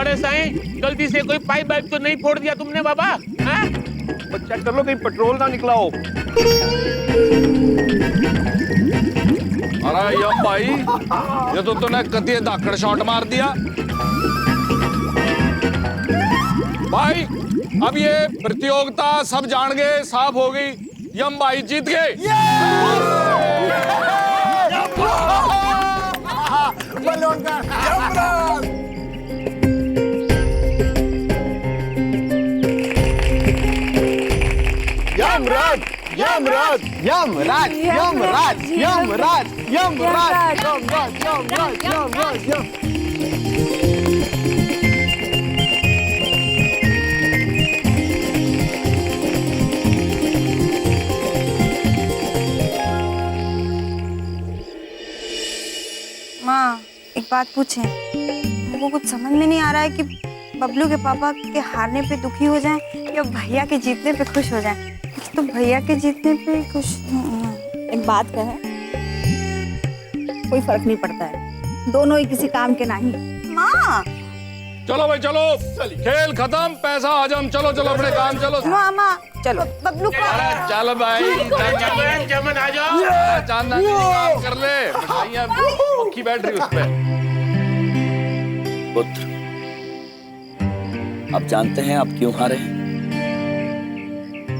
अरे साईं, गलती से कोई पाइप वाइप तो नहीं फोड़ दिया तुमने बाबा? हाँ? चेक कर लो कहीं पेट्रोल ना निकला हो। अरे यम भाई, ये तो तूने कतिये धाकड़ शॉट मार दिया भाई। अब ये प्रतियोगिता सब जान गए, साफ हो गई, यम भाई जीत गए। यमराज यमराज यमराज यमराज यमराज यमराज यमराज यमराज यम। माँ एक बात पूछें, हमको कुछ समझ में नहीं आ रहा है कि बबलू के पापा के हारने पे दुखी हो जाएं या भैया के जीतने पे खुश हो जाएं। तो भैया के जीतने पे खुश। एक बात कहे, कोई फर्क नहीं पड़ता है, दोनों ही किसी काम के नहीं। माँ चलो भाई चलो, खेल खत्म, पैसा हजम, चलो चलो अपने काम चलो। माँ चलो बबलू को। अरे चल भाई, चमन आ जाओ। चांदा काम कर ले, मिठाइयाँ मक्खी बैठ रही उस पे। पुत्र, आप जानते हैं आप क्यों हारे हैं?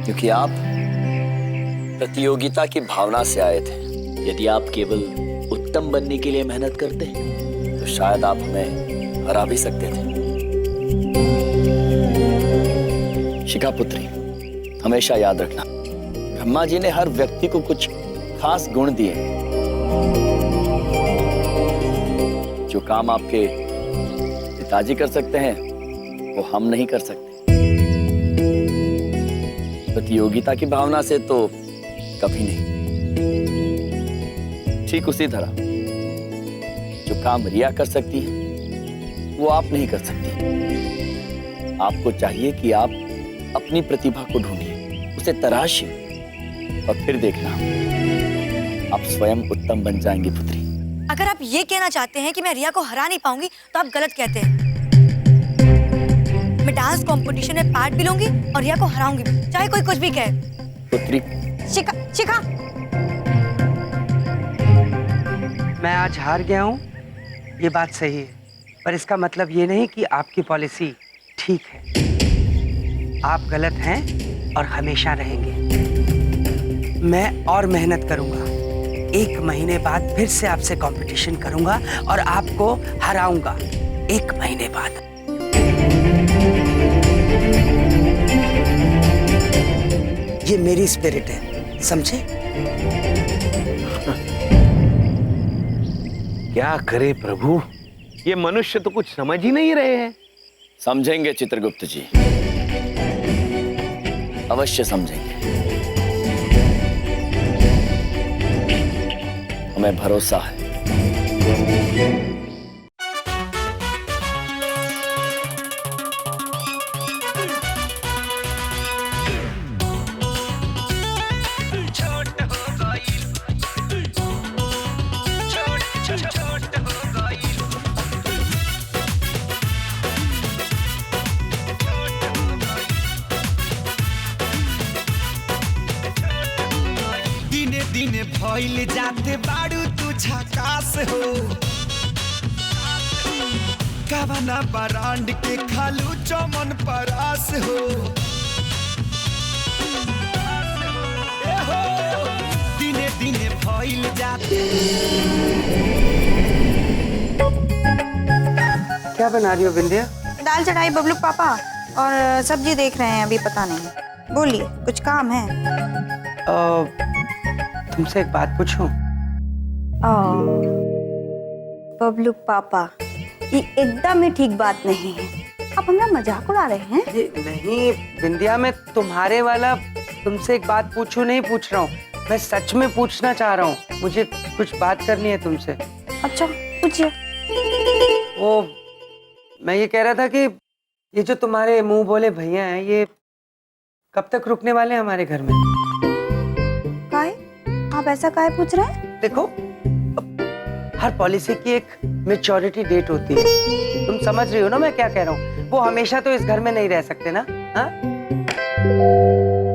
क्योंकि आप प्रतियोगिता की भावना से आए थे। यदि आप केवल उत्तम बनने के लिए मेहनत करते तो शायद आप हमें हरा भी सकते थे। शिखा पुत्री, हमेशा याद रखना, ब्रह्मा जी ने हर व्यक्ति को कुछ खास गुण दिए। जो काम आपके पिताजी कर सकते हैं वो हम नहीं कर सकते। प्रतियोगिता की भावना से तो कभी नहीं। ठीक उसी तरह जो काम रिया कर सकती है वो आप नहीं कर सकती। आपको चाहिए कि आप अपनी प्रतिभा को ढूंढिए, उसे तराशिए और फिर देखना आप स्वयं उत्तम बन जाएंगी पुत्री। अगर आप ये कहना चाहते हैं कि मैं रिया को हरा नहीं पाऊंगी तो आप गलत कहते हैं। मैं डांस कंपटीशन में पार्ट भी लूंगी और रिया को हराऊंगी भी, चाहे कोई कुछ भी कहे। पुत्री, शिखा मैं आज हार गया हूँ, ये बात सही है, पर इसका मतलब ये नहीं कि आपकी पॉलिसी ठीक है। आप गलत हैं और हमेशा रहेंगे। मैं और मेहनत करूंगा, 1 महीने बाद फिर से आपसे कंपटीशन करूंगा और आपको हराऊंगा 1 महीने बाद। ये मेरी स्पिरिट है, समझे? क्या करे प्रभु, ये मनुष्य तो कुछ समझ ही नहीं रहे हैं। समझेंगे चित्रगुप्त जी, अवश्य समझेंगे। हमें भरोसा है। दिने भइल जाते बाड़ू तू झकास हो, कवना बरांड के खालू चमन परास हो। ए हो, दिने दिने भइल जाते। क्या बना रही हो विंध्या? दाल चढ़ाई बबलू पापा और सब्जी देख रहे हैं, अभी पता नहीं। बोलिए, कुछ काम है? तुमसे एक बात पूछूं? बबलू पापा, ये एकदम ही ठीक बात नहीं है। आप हमारा मजाक उड़ा रहे हैं? नहीं विंध्या, मैं तुम्हारे वाला तुमसे एक बात पूछूं नहीं पूछ रहा हूँ, मैं सच में पूछना चाह रहा हूँ। मुझे कुछ बात करनी है तुमसे। अच्छा पूछिए। वो मैं ये कह रहा था कि ये जो तुम्हारे मुंह बोले भैया हैं, ये कब तक रुकने वाले हैं हमारे घर में? काहे? आप ऐसा काहे पूछ रहे हैं? देखो, हर पॉलिसी की एक मैच्योरिटी डेट होती है। तुम समझ रही हो ना मैं क्या कह रहा हूँ? वो हमेशा तो इस घर में नहीं रह सकते ना। हाँ?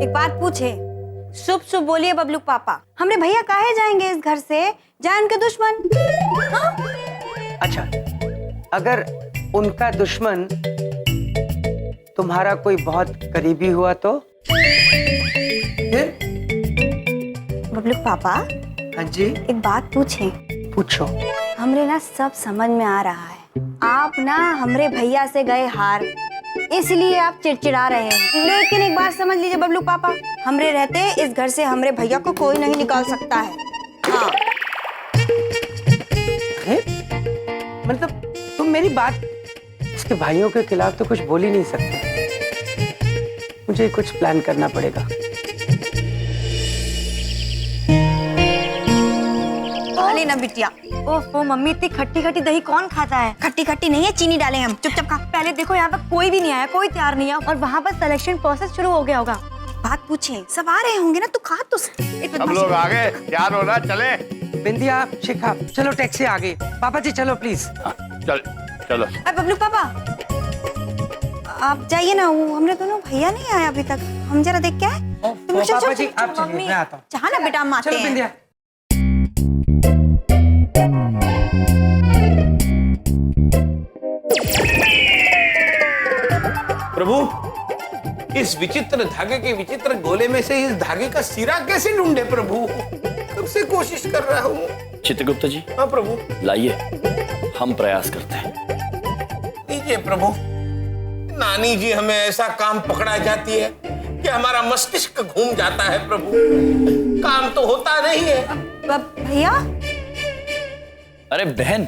एक बात पूछे, शुभ शुभ बोलिए बबलू पापा, हमरे भैया काहे जाएंगे इस घर से? जाए उनके दुश्मन। हाँ? अच्छा, अगर उनका दुश्मन तुम्हारा कोई बहुत करीबी हुआ तो फिर? बबलू पापा, हाँ जी, एक बात पूछे? पूछो। हमरे ना सब समझ में आ रहा है, आप ना हमरे भैया से गए हार, इसलिए आप चिड़चिड़ा रहे हैं। लेकिन एक बात समझ लीजिए बबलू पापा, हमरे रहते इस घर से हमरे भैया को कोई नहीं निकाल सकता है। हाँ। मतलब तुम मेरी बात, इसके भाइयों के खिलाफ तो कुछ बोल ही नहीं सकते। मुझे कुछ प्लान करना पड़ेगा। ना बिटिया, ओह मम्मी, इतनी खट्टी खट्टी दही कौन खाता है? खट्टी खट्टी नहीं है, चीनी डालें हम। चुपचाप खा। पहले देखो यहाँ पर कोई भी नहीं आया, कोई तैयार नहीं है और वहाँ पर सिलेक्शन प्रोसेस शुरू हो गया होगा। बात पूछे, सब आ रहे होंगे ना, तू खा तो। हम लोग आ गए, तैयार हो ना, चले। बिंदिया, शिखा, चलो टैक्सी आ गई। पापा जी चलो प्लीज। चल चलो। बबलू पापा, आप जाइए ना, वो हमरे दोनों भैया नहीं आया अभी तक, हम जरा देख के आए। पापा जी आप चलिए, मैं आता हूँ। चाह ना बेटा, हम आते चलो हैं। बिंदिया। प्रभु, इस विचित्र धागे के विचित्र गोले में से इस धागे का सिरा कैसे ढूंढे प्रभु? कब से कोशिश कर रहा हूँ। चित्रगुप्त जी, हाँ प्रभु। लाइए, हम प्रयास करते हैं। लीजिए प्रभु। नानी जी हमें ऐसा काम पकड़ा जाती है कि हमारा मस्तिष्क घूम जाता है प्रभु। काम तो होता नहीं है। भैया, अरे बहन,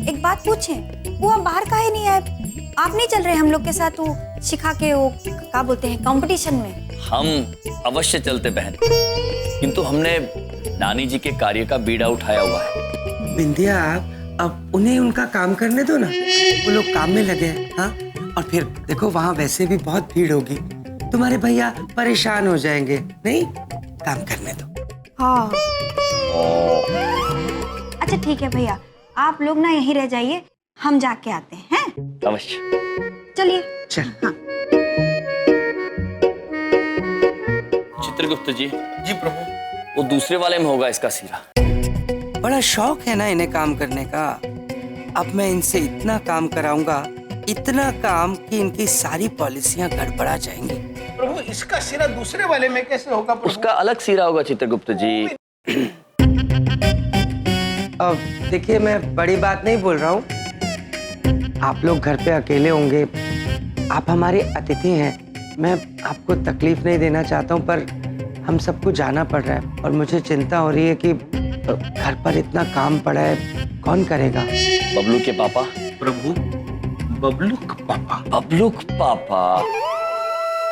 एक बात पूछे, वो अब बाहर काहे नहीं आए? आप नहीं चल रहे हम लोग के साथ वो शिखा के वो क्या बोलते हैं कंपटीशन में? हम अवश्य चलते बहन, किंतु हमने नानी जी के कार्य का बीड़ा उठाया हुआ है। बिंदिया, अब उन्हें उनका काम करने दो ना, वो लोग काम में लगे हैं। हाँ? और फिर देखो वहाँ वैसे भी बहुत भीड़ होगी, तुम्हारे भैया परेशान हो जाएंगे। नहीं, काम करने दो। हाँ। अच्छा ठीक है भैया, आप लोग ना यहीं रह जाइए, हम जाके आते हैं। अवश्य। चलिए। चल। हाँ। चित्रगुप्त जी। जी प्रभु। वो दूसरे वाले में होगा इसका सिरा। बड़ा शौक है ना इन्हें काम करने का। अब मैं इनसे इतना काम कराऊंगा, इतना काम कि इनकी सारी पॉलिसियां गड़बड़ा जाएंगी। प्रभु, इसका सिरा दूसरे वाले में कैसे होगा प्रभु? उसका अलग सिरा होगा चित्रगुप्त जी। अब देखिए, मैं बड़ी बात नहीं बोल रहा हूँ। आप लोग घर पे अकेले होंगे, आप हमारे अतिथि हैं। मैं आपको तकलीफ नहीं देना चाहता हूँ, पर हम सबको जाना पड़ रहा है और मुझे चिंता हो रही है कि घर पर इतना काम पड़ा है, कौन करेगा? बबलू के पापा। प्रभु, बबलूक पापा। बबलूक पापा,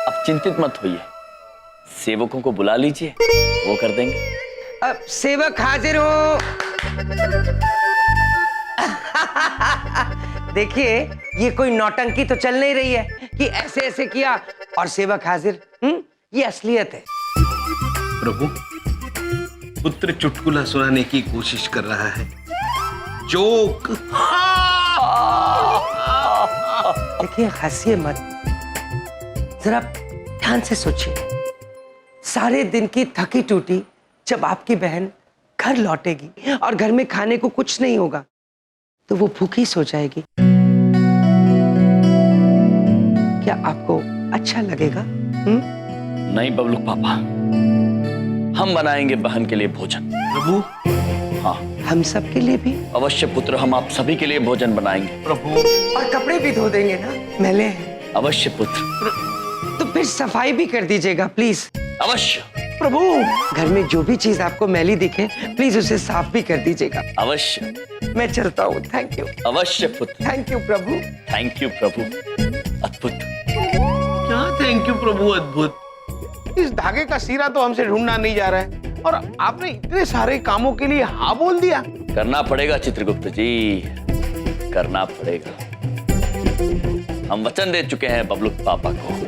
अब चिंतित मत होइए, सेवकों को बुला लीजिए, वो कर देंगे। अब सेवक हाजिर हो। देखिए, ये कोई नौटंकी तो चल नहीं रही है कि ऐसे ऐसे किया और सेवक हाजिर। ये असलियत है। प्रभु, पुत्र चुटकुला सुनाने की कोशिश कर रहा है। जोक। देखिए, हंसिए मत, जरा ध्यान से सोचिए। सारे दिन की थकी टूटी जब आपकी बहन घर लौटेगी और घर में खाने को कुछ नहीं होगा, तो वो भूखी सो जाएगी। क्या आपको अच्छा लगेगा? नहीं बबलू पापा, हम बनाएंगे बहन के लिए भोजन। प्रभु। हाँ, हम सब के लिए भी? अवश्य पुत्र, हम आप सभी के लिए भोजन बनाएंगे। प्रभु। और कपड़े भी धो देंगे ना, मैले हैं। अवश्य पुत्र। तो फिर सफाई भी कर दीजिएगा प्लीज। अवश्य। प्रभु, घर में जो भी चीज आपको मैली दिखे, प्लीज उसे साफ भी कर दीजिएगा। अवश्य। मैं चलता हूँ। Thank you. अवश्य पुत्र। थैंक यू प्रभु। थैंक यू प्रभु। अद्भुत। क्या थैंक यू प्रभु? अद्भुत। इस धागे का सिरा तो हमसे ढूंढना नहीं जा रहा है और आपने इतने सारे कामों के लिए हाँ बोल दिया। करना पड़ेगा चित्रगुप्त जी, करना पड़ेगा। हम वचन दे चुके हैं बबलू पापा को।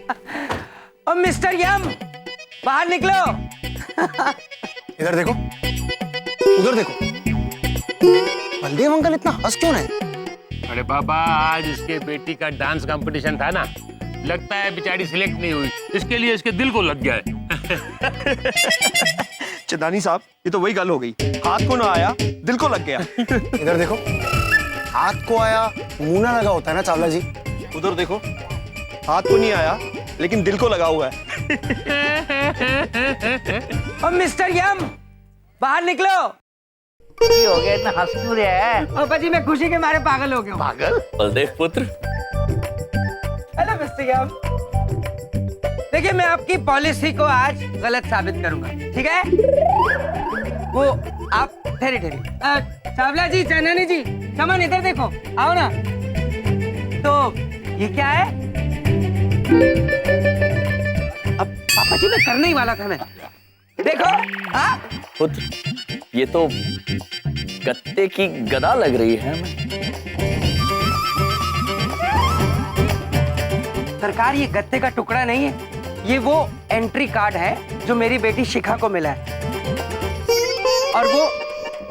ओ मिस्टर यम, बाहर निकलो। इधर देखो, उधर देखो। बलदेव अंकल इतना हंस क्यों रहे? अरे बाबा, आज इसके बेटी का डांस कंपटीशन था ना, लगता है बेचारी सिलेक्ट नहीं हुई, इसके लिए इसके दिल को लग गया है। चंदानी साहब, ये तो वही गल हो गई, हाथ को ना आया दिल को लग गया। इधर देखो, हाथ को आया मुंह ना लगा होता है ना चावला जी। उधर देखो, हाथ को नहीं आया लेकिन दिल को लगा हुआ है। ओ मिस्टर यम, बाहर निकलो। हो गया, इतना हंस क्यों रहा है? पापा जी, मैं खुशी के मारे पागल हो गया हूँ। पागल? बलदेव पुत्र, हेलो मिस्टर यम। देखिए, मैं आपकी पॉलिसी को आज गलत साबित करूंगा, ठीक है? वो आप ठहरे ठहरे। चावला जी, चंदानी जी, कमन इधर देखो, आओ ना। तो ये क्या है? अब पापा जी, मैं करने ही वाला था। मैं देखो। हाँ, पुत्र, ये तो गत्ते की गदा लग रही है हमें। सरकार, ये गत्ते का टुकड़ा नहीं है, ये वो एंट्री कार्ड है जो मेरी बेटी शिखा को मिला है, और वो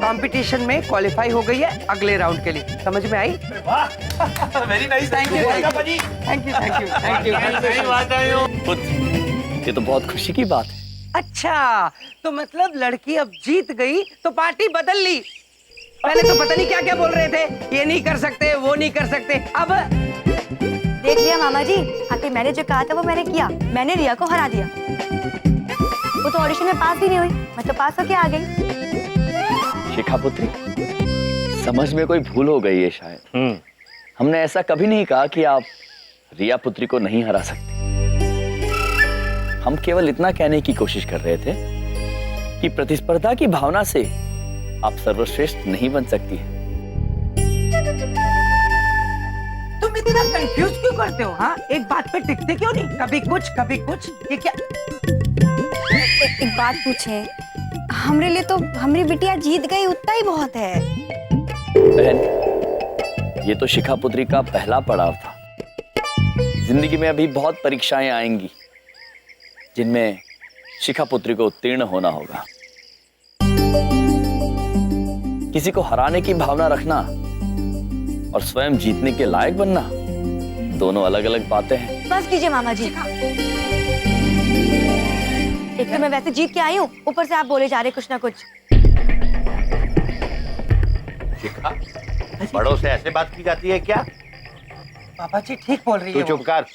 कंपटीशन में क्वालिफाई हो गई है अगले राउंड के लिए। समझ में आई? Very nice, thank you, thank you, thank you. पुत्र, ये तो बहुत खुशी की बात है। अच्छा, तो मतलब लड़की अब जीत गई तो पार्टी बदल ली। पहले तो पता नहीं क्या क्या बोल रहे थे, ये नहीं कर सकते, वो नहीं कर सकते। अब देख लिया मामा जी, आखिर मैंने जो कहा था वो मैंने किया, मैंने रिया को हरा दिया। वो तो ऑडिशन में पास भी नहीं हुई, मैं तो पास होके आ गई। शिखा पुत्री, समझ में कोई भूल हो गई है शायद। हमने ऐसा कभी नहीं कहा कि आप रिया पुत्री को नहीं हरा सकते। हम केवल इतना कहने की कोशिश कर रहे थे कि प्रतिस्पर्धा की भावना से आप सर्वश्रेष्ठ नहीं बन सकती है। तुम इतना कंफ्यूज क्यों करते हो? हाँ, एक बात पे टिकते क्यों नहीं? कभी कुछ, कभी कुछ। ये क्या? एक बात पूछे, हमरे लिए तो हमारी बिटिया जीत गई, उतना ही बहुत है। बहन, ये तो शिखा पुत्री का पहला पड़ाव था। जिंदगी में अभी बहुत परीक्षाएं आएंगी जिनमें शिखा पुत्री को उत्तीर्ण होना होगा। किसी को हराने की भावना रखना और स्वयं जीतने के लायक बनना दोनों अलग अलग बातें हैं। बस कीजिए मामा जी, एक तो मैं वैसे जीत के आई हूँ, ऊपर से आप बोले जा रहे कुछ ना कुछ। शिखा, बड़ों से ऐसे बात की जाती है क्या? पापा जी ठीक बोल रही तू है। चुप कर।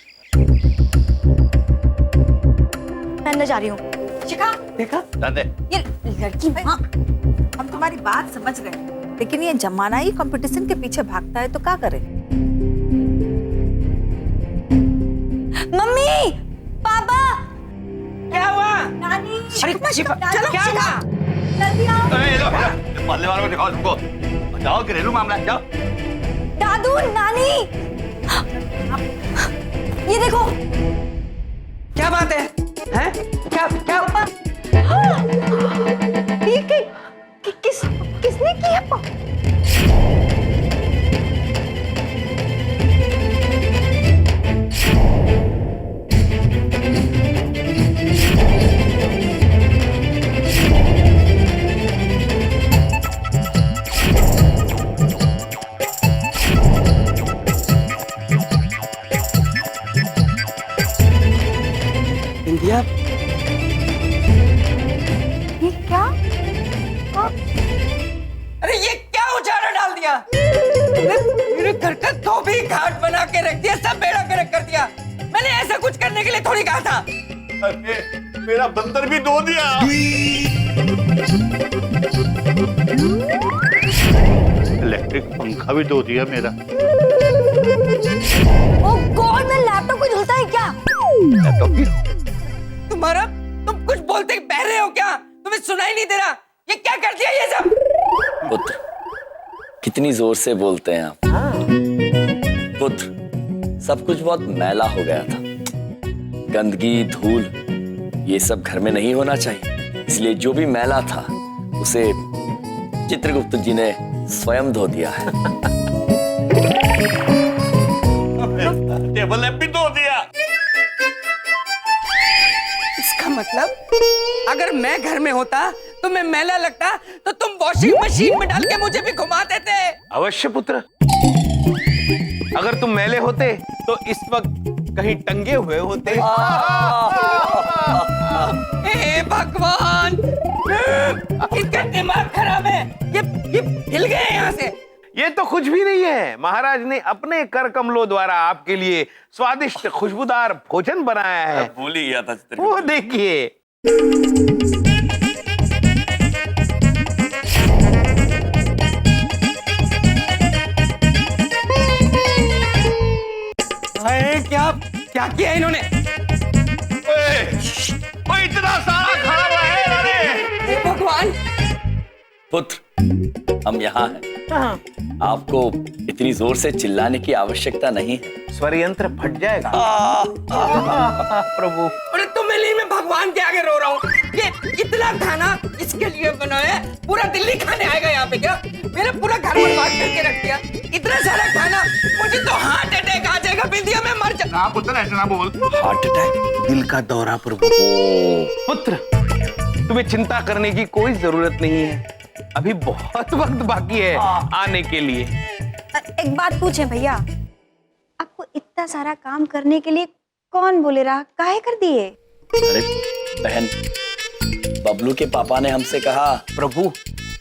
मैं अंदर जा रही हूँ। शिखा, देखा? दे। ये लड़की, हाँ, हम तुम्हारी बात समझ रहे हैं, लेकिन ये जमाना ही कंपटीशन के पीछे भागता है, तो क्या करे? मम्मी, पापा, क्या हुआ? नानी, अरे शिखा, चलो, क्या हुआ? जल्दी आओ। मोहल्ले वालों को दिखाओ तुमको। जाओ, घरेलू मामला है, जाओ। दादू, नानी, ये देखो। क्या बात है? हैं? क्या क्या? ये किसने किया? इंडिया, ये क्या? अरे ये क्या उजाड़ा डाल दिया? तुमने मेरे घर का धोबी घाट बना के रख दिया, सब बेड़ा गर्क कर दिया। मैंने ऐसा कुछ करने के लिए थोड़ी कहा था। अरे मेरा बंदर भी धो दिया। इलेक्ट्रिक पंखा भी धो दिया मेरा। ओह गॉड, मेरा लैपटॉप कुछ होता है क्या? लैपटॉप भी? तुम्हारा, तुम कुछ बोलते बहरे हो क्या? तुम्हें सुनाई नहीं दे रहा? ये क्या कर दिया ये सब? पुत्र, कितनी जोर से बोलते हैं आप। पुत्र, सब कुछ बहुत मैला हो गया था। गंदगी, धूल, ये सब घर में नहीं होना चाहिए। इसलिए जो भी मैला था उसे चित्रगुप्त जी ने स्वयं धो दिया है। टेबल लैंप भी धो दिया। मतलब? अगर मैं घर में होता तो मैं मैला लगता तो तुम वॉशिंग मशीन में डाल के मुझे भी घुमा देते। अवश्य पुत्र, अगर तुम मैले होते तो इस वक्त कहीं टंगे हुए होते। हे भगवान, इनका दिमाग खराब है। ये हिल गए यहाँ से। ये तो कुछ भी नहीं है, महाराज ने अपने कर कमलों द्वारा आपके लिए स्वादिष्ट खुशबूदार भोजन बनाया है। भूल ही गया था। वो देखिए। क्या क्या किया इन्होंने? इतना सारा खाना है। हे भगवान। पुत्र, हम यहाँ हैं। आपको इतनी जोर से चिल्लाने की आवश्यकता नहीं है। स्वर यंत्र फट जाएगा। प्रभु, अरे तो मैं भगवान के आगे रो रहा हूँ। ये इतना खाना इसके लिए बनाया, पूरा दिल्ली खाने आएगा यहाँ पे क्या? मेरा पूरा घर बर्बाद करके रख दिया। इतना सारा खाना, मुझे तो हार्ट अटैक आ जाएगा। बिंदिया में मर जा। ना पुत्र, ऐसा ना बोल। Heart attack? दिल का दौरा प्रभु। पुत्र, तुम्हें चिंता करने की कोई जरूरत नहीं है। अभी बहुत वक्त बाकी है आने के लिए। एक बात पूछें भैया, आपको इतना सारा काम करने के लिए कौन बोले रहा, काहे कर दिए? अरे बहन, बबलू के पापा ने हमसे कहा। प्रभु,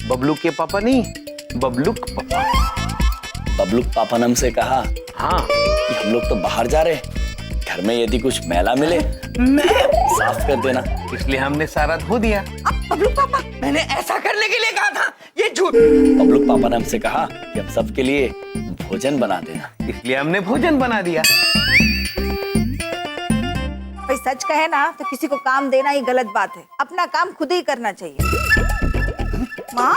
बबलू के पापा नहीं, बबलूक पापा। बबलू पापा ने हमसे कहा हाँ कि हम लोग तो बाहर जा रहे, घर में यदि कुछ मैला मिले साफ कर देना। इसलिए हमने सारा धो दिया। अब बबलू पापा, मैंने ऐसा करने के लिए कहा था, ये झूठ। बबलू पापा ने हमसे कहा कि हम सबके लिए भोजन बना देना, इसलिए हमने भोजन बना दिया। भाई सच कहे ना तो किसी को काम देना ही गलत बात है। अपना काम खुद ही करना चाहिए। माँ,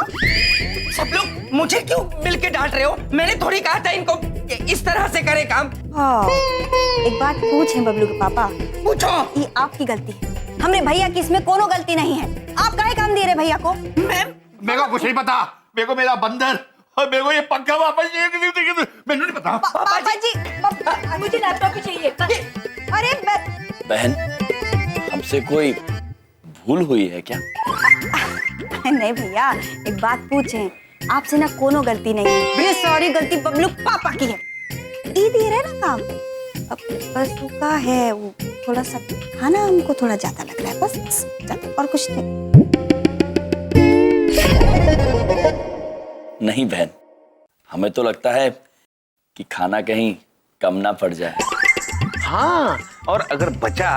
सब लोग मुझे क्यों मिलके डांट रहे हो? मैंने थोड़ी कहा था इनको इस तरह से करे काम। हाँ, एक बात पूछें बबलू के पापा। पूछो। ये आपकी गलती है, हमरे भैया की इसमें कोनो गलती नहीं है। आप काहे काम दे रहे भैया को? मेरे को कुछ नहीं पता। मेरे को मेरा बंदर और मेरे को ये पंखा वापस चाहिए। मैंने नहीं पता। पापा जी, मुझे लैपटॉप भी चाहिए। अरे बहन, हमसे कोई भूल हुई है क्या? नहीं भैया, एक बात पूछें, आपसे ना कोनो गलती नहीं है। ये सारी गलती बबलू पापा की है। ये दे रहे ना काम, अब बस वो का है, वो थोड़ा सा खाना हमको थोड़ा ज्यादा लग रहा है, बस और कुछ नहीं बहन, हमें तो लगता है कि खाना कहीं कम ना पड़ जाए। हाँ, और अगर बचा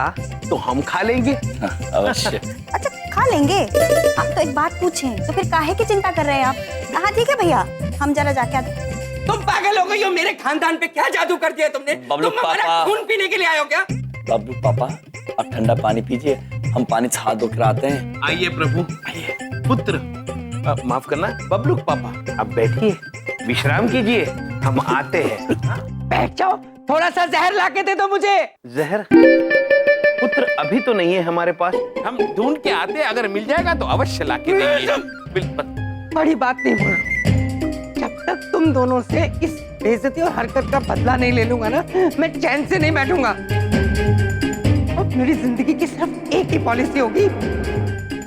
तो हम खा लेंगे। हाँ, अवश्य। अच्छा खा लेंगे। आप तो एक बात पूछें, तो फिर काहे की चिंता कर रहे हैं आप? हाँ ठीक है भैया, हम जरा जाके आते। तुम पागल हो गई हो? मेरे खानदान पे क्या जादू कर दिया तुमने? बबलू तुम हमारा पापा, खून पीने के लिए आए हो क्या? बबलू पापा, आप ठंडा पानी पीजिए, हम पानी से हाथ धोकर आते हैं। आइए प्रभु, आइए। पुत्र, माफ करना, बबलू पापा आप बैठिए, विश्राम कीजिए, हम आते हैं। बैठ जाओ, थोड़ा सा जहर लाके दे दो मुझे। जहर? पुत्र, अभी तो नहीं है हमारे पास, हम ढूंढ के आते हैं, अगर मिल जाएगा तो अवश्य लाके देंगे। बड़ी बात नहीं बोल रहा। जब तक तुम दोनों से इस बेइज्जती और हरकत का बदला नहीं ले लूंगा ना, मैं चैन से नहीं बैठूंगा। अब मेरी जिंदगी की सिर्फ एक ही पॉलिसी होगी,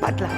बदला।